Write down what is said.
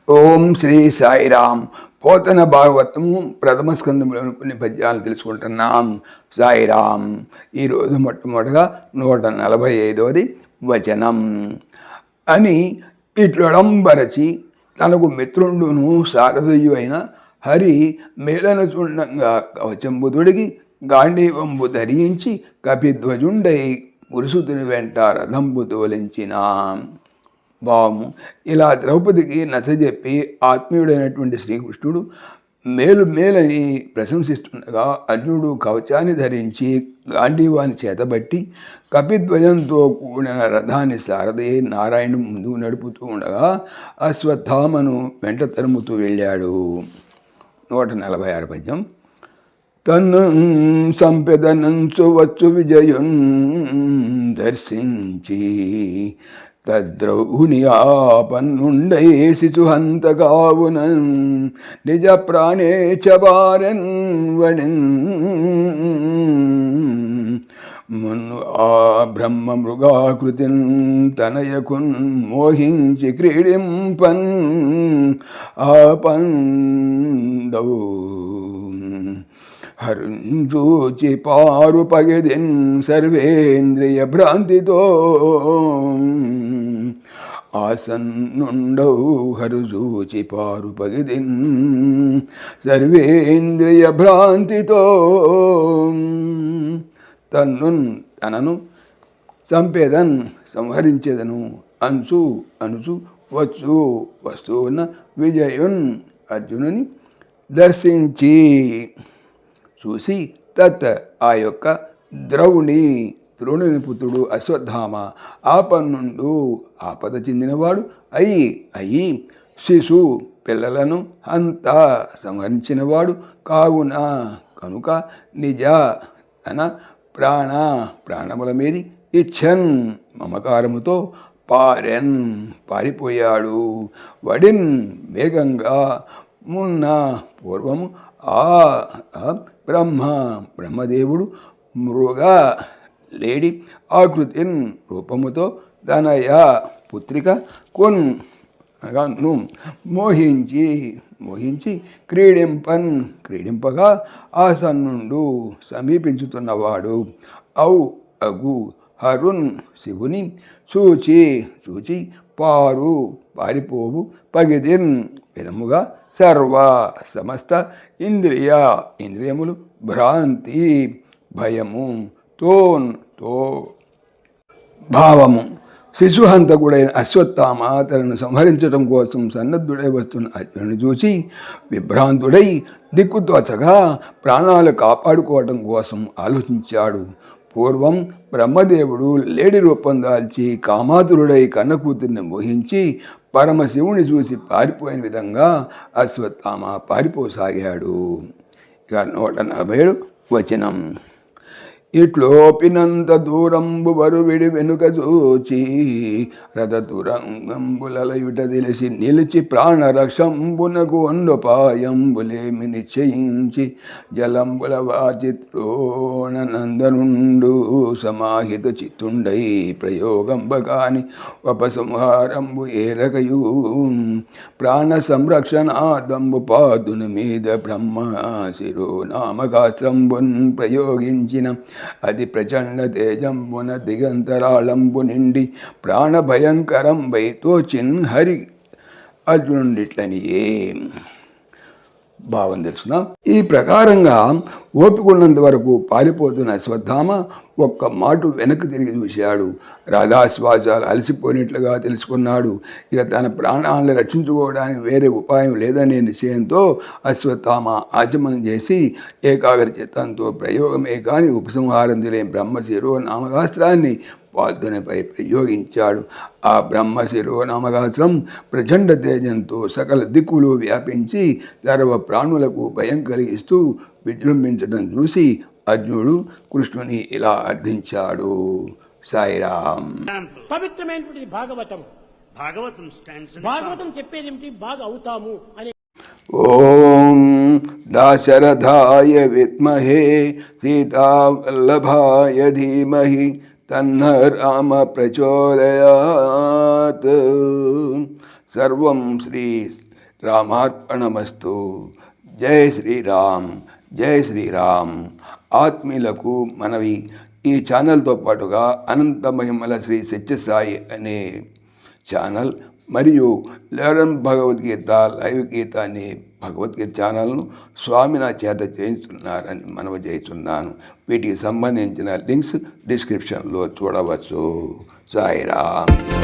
ఓం శ్రీ సాయిరామ్. పోతన భాగవతము ప్రథమ స్కంధంలోని కొన్ని పద్యాలు తెలుసుకుంటున్నాం. సాయిరామ్. ఈరోజు మొట్టమొదటిగా 145వ వచనం. అని ఇట్లొడంబరచి తనకు మిత్రుండును సారథియు అయిన హరి మేలన చుండంగా కవచంబుదుడికి గాంధీవంబు ధరించి కపిధ్వజుండై పురుషుతుని వెంట రథంబు తోలించిన. భావము. ఇలా ద్రౌపదికి నచ్చజెప్పి ఆత్మీయుడైనటువంటి శ్రీకృష్ణుడు మేలని ప్రశంసిస్తుండగా అర్జునుడు కవచాన్ని ధరించి గాంధీవాన్ని చేతబట్టి కపిధ్వజంతో కూడిన రథాన్ని సారథి నారాయణుడు ముందుకు నడుపుతూ ఉండగా అశ్వత్థామను వెంట తరుముతూ వెళ్ళాడు. 146 పద్యం. తన్ను సంపెదనంచు వచ్చు విజయున్ దర్శించి తద్రౌని ఆపన్నుండై శిశుహంత కావున నిజ ప్రాణే చవారెన్ వణిన్ మున్ను ఆ బ్రహ్మ మృగాకృతిన్ తనయకున్ మోహించి క్రీడింపన్ ఆపండౌ హరుంచూచి పారు పగిదిన్ సర్వేంద్రియ భ్రాంతితో ఆసన్నుండౌ హరుచూచి పారు పగిదిన్ సర్వేంద్రియ భ్రాంతితో తనను సంపేదన్ సంహరించేదను అనుచు వచ్చు వస్తువున్న విజయున్ అర్జునుని దర్శించి చూసి తత్ ఆ యొక్క ద్రోణుని పుత్రుడు అశ్వత్థామ ఆపన్నుండు ఆపద చెందినవాడు అయి శిశు పిల్లలను అంతా సంహరించినవాడు కావున కనుక నిజ తన ప్రాణముల మీది ఇచ్చన్ మమకారముతో పారిపోయాడు. వడిన్ వేగంగా మున్న పూర్వము ఆ బ్రహ్మదేవుడు మృగ లేడి ఆకృతిన్ రూపముతో తనయ పుత్రిక మోహించి క్రీడింపగా ఆసన్నుండు సమీపించుతున్నవాడు అగు హరున్ శివుని చూచి పారిపోవు పగిదిన్ విధముగా సర్వ సమస్త ఇంద్రియములు భ్రాంతి భయము తో భావము. శిశుహంతకుడైన అశ్వత్థామ తనను సంహరించడం కోసం సన్నద్ధుడై వస్తున్న అర్జునుని చూసి విభ్రాంతుడై దిక్కుతోచగా ప్రాణాలు కాపాడుకోవటం కోసం ఆలోచించాడు. పూర్వం బ్రహ్మదేవుడు లేడి రూపం దాల్చి కామాతురుడై కన్నకూతుర్ని మోహించి పరమశివుని చూసి పారిపోయిన విధంగా అశ్వత్థామ పారిపోసాగాడు. ఇక 147 వచనం. ఇట్లోపినంత దూరంబు బరువిడి వెనుక చూచి రథతురంగంబులయుట తెలిసి నిలిచి ప్రాణరక్షంబునకు వండపాయంబులేమి నిశ్చయించి జలంబుల వాచిత్రోణనందనుండు సమాహిత చిత్తుండై ప్రయోగంబకాని ఉపసంహారంబు ఏరకయు ప్రాణ సంరక్షణార్థంబు పాదుని మీద బ్రహ్మ శిరోనామకాస్త్రంబున్ ప్రయోగించిన అది ప్రచండ తేజంబున దిగంతరాళంబు నిండి ప్రాణభయంకరం వైతోచిన్ హరి అర్జునుడిట్లనియే. భావం తెలుసుకుందాం. ఈ ప్రకారంగా ఓపికొన్నంత వరకు పారిపోతున్న అశ్వత్థామ ఒక్క మాట వెనక్కి తిరిగి చూశాడు. రాధాశ్వాసాలు అలసిపోయినట్లుగా తెలుసుకున్నాడు. ఇక తన ప్రాణాలను రక్షించుకోవడానికి వేరే ఉపాయం లేదనే నిశ్చయంతో అశ్వత్థామ ఆచమనం చేసి ఏకాగ్ర చిత్తంతో ప్రయోగమే కాని ఉపసంహారం తెలియని బ్రహ్మశిరో నామకాస్త్రాన్ని పార్థునిపై ప్రయోగించాడు. ఆ బ్రహ్మశిరో నామకాస్త్రం ప్రచండ తేజంతో సకల దిక్కులు వ్యాపించి సర్వ ప్రాణులకు భయం కలిగిస్తూ విజృంభించడం చూసి అర్జునుడు కృష్ణుని ఇలా అర్థించాడు. సాయిరామ్. పవిత్రమైనటువంటి భాగవతం చెప్పేది ఏమిటి? బాగా అవుతాము అని. ఓం దాశరథాయ విద్మహే సీతావల్లభాయ ధీమహి తన్న రామ ప్రచోదయాత్. సర్వం శ్రీ రామార్పణమస్తు. జై శ్రీరామ్, జై శ్రీరామ్. ఆత్మీయులకు మనవి, ఈ ఛానల్తో పాటుగా అనంత మహిమల శ్రీ సత్యసాయి అనే ఛానల్ మరియు లెర్న్ భగవద్గీత లైవ్ గీత అనే భగవద్గీత ఛానల్ను స్వామి నా చేత చేయించున్నారని మనవి చేస్తున్నాను. వీటికి సంబంధించిన లింక్స్ డిస్క్రిప్షన్లో చూడవచ్చు. సాయిరామ్.